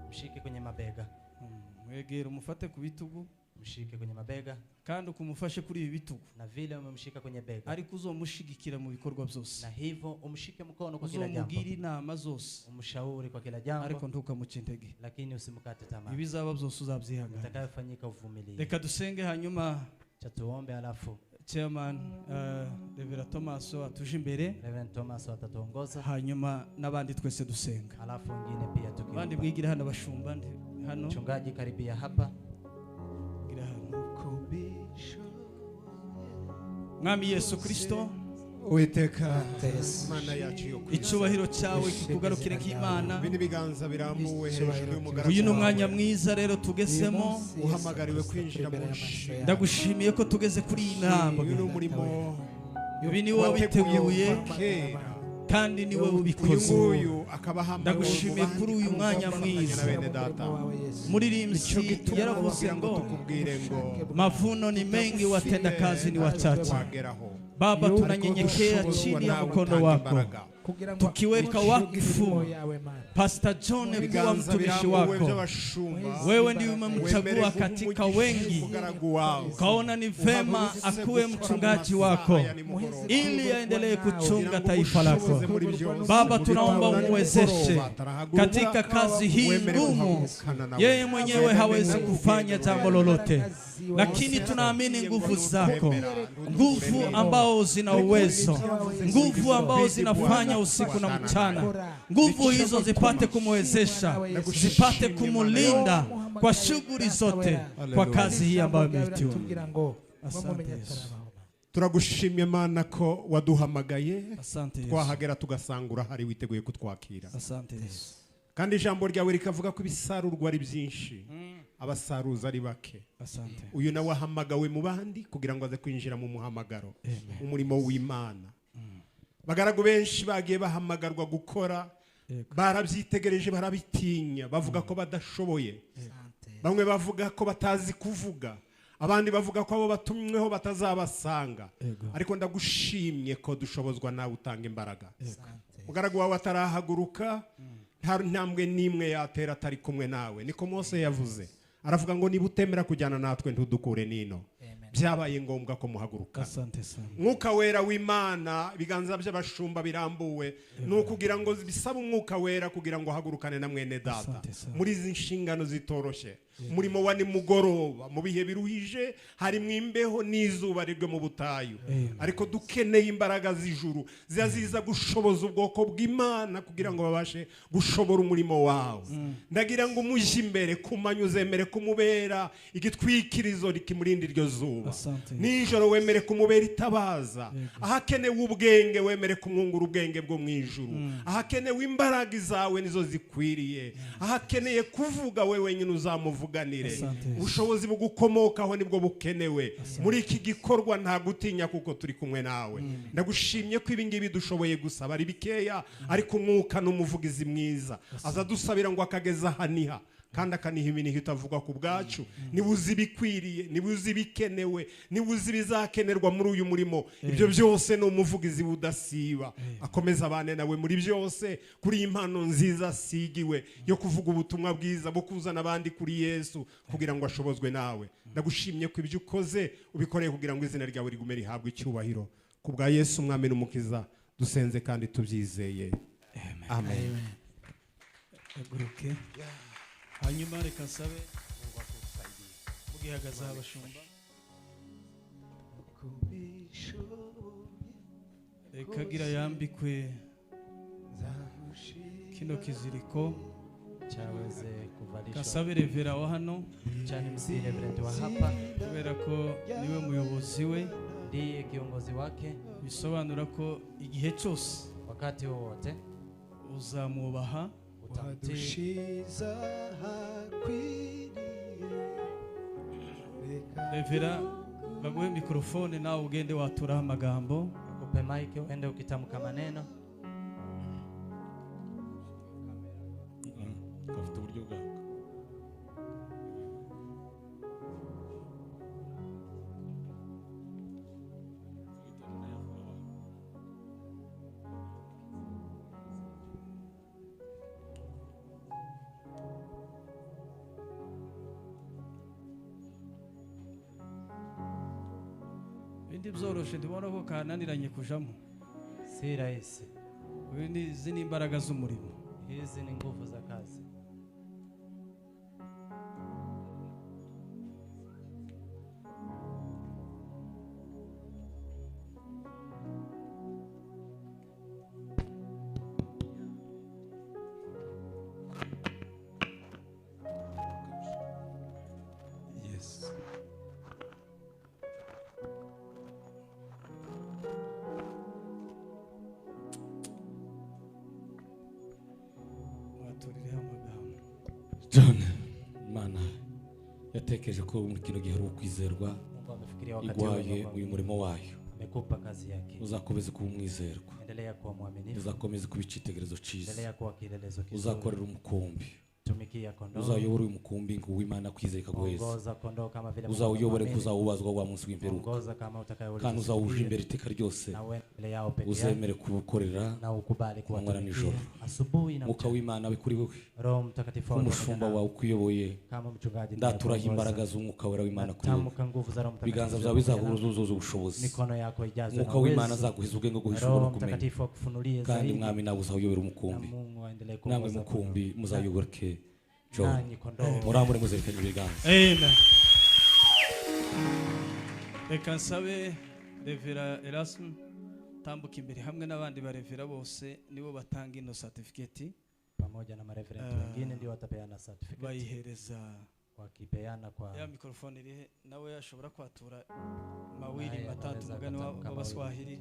Mshike kwenye mabega. Mwegere umufate ku bitugu. Mshike kwenye mabega. Kandi ukumufashe kuri ibi bitugu. Na vile umemshika kwenye bega. Ariko uzomushigikira mu bikorwa byose. Na hivyo umshike mkono kwa kila jambo. Uzomugiri inama zose. Umshauri kwa kila jambo. Ariko ntukamucintege. Lakini usimukate tamaa. Ibizaba byose uzabyihangana. Itakayofanyika uvumilie. Reka dusenge hanyuma tuombe alafu Chairman Reverend Thomas atuje imbere. Reverend Thomas atatuongoza. Hanyuma nabandi twese dusenga. Alafu wengine pia tukiomba. Bandi mwigira hano bashumba hano. Mchungaji karibia hapa. Gira hano. Mwami Yesu Kristo, uwiteka mana yacu yo icyubahiro cyawe kikugarukire nk'imana. ibi n'ibiganza birambuwe hejuru y'umugaragu uyu ni umwanya mwiza rero tugezemo, uhamagariwe kwinjira mu nshinga. ndagushimiye ko tugeze kuri iyi ntambwe. uyu ni umurimo ibi ni wowe wabiteguye kera kandi ni wowe uyu ubikoze. nguyu akaba ahamagawe ndagushimiye kuri uyu mwanya mwiza. Muririmbyi yaravuze ngo mavuno ni mengi, watenda kazi ni wachache. Baba, tunanyenyekea chini ya mkono wako tukiweka wakfu Pastor John kuwa mtumishi wako. Wewe ndiye umemchagua katika wengi, kaona ni vema akuwe mchungaji wako ili aendelee kuchunga taifa lako. Baba, tunaomba umwezeshe katika kazi hii ngumu. Yeye mwenyewe hawezi kufanya jambo lolote, lakini tunaamini nguvu zako, nguvu ambao zina uwezo, nguvu ambao zinafanya usiku na mchana. Nguvu hizo zipate kumwezesha, zipate kumulinda kwa shughuli zote, kwa kazi hii ambayo imeitiwa. Asante Yesu. Turagushimye Mana ko waduhamagaye, Asante Yesu. twahagera tugasangura hari witeguye kutwakira. Asante Yesu. Kandi ijambo ryawe rikavuga ko ibisarurwa ari byinshi, abasaruza ari bake. Asante. Uyu nawe ahamagawe mu bandi kugira ngo aze kwinjira mu muhamagaro, umurimo w'Imana. Bagaragu benshi bagiye bahamagarwa gukora, barabyitegereje barabitinya, bavuga ko badashoboye. Bamwe bavuga ko batazi kuvuga, abandi bavuga ko abo batumweho batazabasanga. Ariko ndagushimye ko dushobozwa nawe utanga imbaraga. Mugaragu wawe atarahaguruka, nta ntambwe n'imwe yatera atari kumwe nawe. Niko Mose yavuze, aravuga ngo niba utemera kujyana natwe ntudukure nino. Byabaye ngombwa ko muhaguruka. Asante sana. Mwuka wera w'Imana, ibiganza by'abashumba birambuwe, nukugira ngo bisaba umwuka wera kugira ngo hagurukane na mwene data muri izi nshingano zitoroshe. Murimo wa nimugoroba mu bihe biruhije, hari mwimbeho n'izuba rigwe mu butayu, ariko dukeneye imbaraga z'ijuru ziza gushoboza ubwoko bw'Imana kugira ngo babashe gushobora umurimo wawe. Ndagira ngo umujye imbere kumanywa, uzemere kumubera igitwikirizo rikimurinda iryo zuba. Nijoro wemere kumubera itabaza, ahakenewe ubwenge wemere kumwungura ubwenge bwo mu ijuru, ahakenewe imbaraga zawe nizo zikwiriye, ahakeneye kuvuga wewe nyine uzamuvuganire. Ubushobozi bugukomokaho nibwo bukenewe muri iki gikorwa. Nta gutinya kuko turi kumwe nawe. Ndagushimye ko ibingibi dushoboye gusaba ari bikeya, ariko umwuka n'umuvugizi mwiza aza dusabira ngo akageza haniha, kandi akaniha ibintu itavuga ku bwacu. Niba uzi ibikwiriye, niba uzi ibikenewe, niba uzi ibizakenerwa muri uyu murimo, ibyo byose ni umuvugizi budasiba. Akomeza abane nawe muri byose, kuri iyi mpano nziza asigiwe yo kuvuga ubutumwa bwiza bwo kuzana abandi kuri Yesu kugira ngo ashobozwe nawe. Ndagushimye ko ibyo ukoze ubikoreye kugira ngo izina ryawe rigume rihabwe icyubahiro. Ku bwa Yesu umwami n'umukiza dusenze kandi tubyizeye. Amen. Hanyuma reka nsabe mugihagaze abashumba, reka gira yambikwe kino kiziriko chaweze kuvalishwa. kasabe revera wa hano Chani msi reverend wa hapa, kubera ko niwe muyobozi we, ndiye kiongozi wake. bisobanura ko igihe cyose Wakati wowote uzamwubaha, utamtii. Revera baguhe mikrofone nawe ugende waturaho amagambo. Upe mike uende ukitamka maneno. Gafite uburyo bwako. Bindi byoroshe, ndibona ko kananiranye kujamo. Si rahisi. Izi ni imbaraga z'umurimo. Hizi ni nguvu za kazi. John, Imana yatekereje ko muri kino gihe ari ukwizerwa Mungu amefikiria wakati huu igwaye kwamba uyu murimo wayo, amekupa kazi yake. uzakomeze kuba umwizerwa, Endelea kuwa mwaminifu, uzakomeze kuba icyitegererezo cyiza, endelea kuwa kielelezo kizuri, uzakorera umukumbi, tumikia kondoo, uzayobora uyu mukumbi ngo uw'Imana kwizera ikaguheza, ongoza kondoo kama vile uzawuyobore Mungu kuzawubazwa wa munsi w'imperuka, ongoza kama utakayoulizwa kandi uzawuje imbere iteka ryose, na wewe mbele yao peke yako, uzemere kubukorera na ukubali kumanywa na kuwatumikia nijoro. asubuhi na Mwuka mchana. w'Imana abe kuri wewe, Roho Mtakatifu awe umushumba pamoja wawe nawe. ukuyoboye, Kama mchungaji ndaturaho ninakuongoza. imbaraga z'umwuka wera w'Imana kuri wewe, Natamka nguvu za Roho Mtakatifu ibiganza byawe pamoja nawe. bizahuzuza ubushobozi, Mikono yako ijazwe umwuka na w'Imana uwezo. azaguhiza ubwenge bwo guhishura Roho no kumenya, Mtakatifu akufunulie kandi zaidi. mwami nawe uzawuyobera Na umukumbi, Mungu aendelee namwe kuongoza mukumbi kondoo. muzayoboreke John, Nanyi kondoo. muramure muzerekanye ibiganza. Amen. Reka nsabe Revera Erasme tambuka imbere hamwe n'abandi barevera bose nibo batanga ino certificate, Pamoja na mareverend wengine ndio watapeana certificate. bayihereza Wakipeana kwa ya mikrofone irihe nawe ashobora kwatura mawili Naye matatu anaweza mugani kutamka w'abaswahili,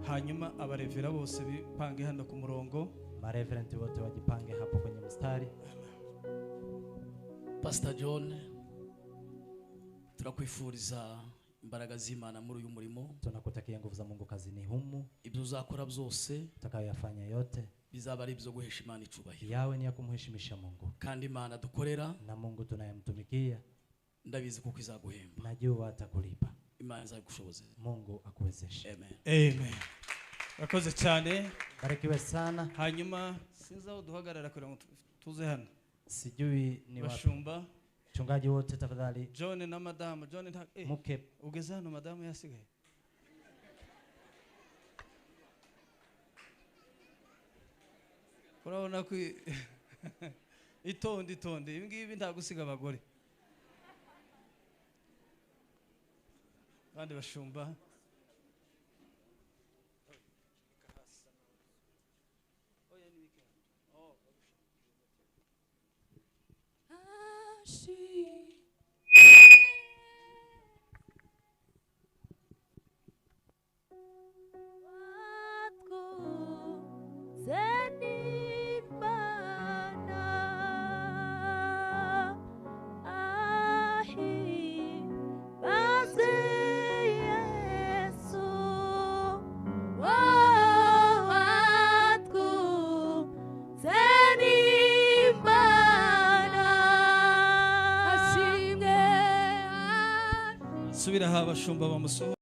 hanyuma abarevera bose bipange hano ku murongo. mareverend wote wajipange hapo kwenye mstari. Pastor John, turakwifuriza imbaraga z'Imana muri uyu murimo. Tunakutakia nguvu za Mungu kazini humu, Ibyo uzakora byose utakayoyafanya yote bizaba ari ibyo guhesha Imana icubahiro, yawe ni ya kumheshimisha Mungu, kandi Imana dukorera na Mungu tunayemtumikia ndabizi kuko izaguhemba. najua atakulipa. Imana izabigushoboze. Mungu akuwezeshe. Amen. Amen. Bakoze cyane. Barikiwe sana. Hanyuma sinzi aho duhagarara kugira ngo tuze hano. Sijui ni wapi. Bashumba Chungaji wote tafadhali. John na madamu. John nta Muke ugeze hano madamu yasigaye. Urabona ko itonde ibi ngibi nta gusiga abagore. Bandi bashumba subira ha bashumba bamusuhu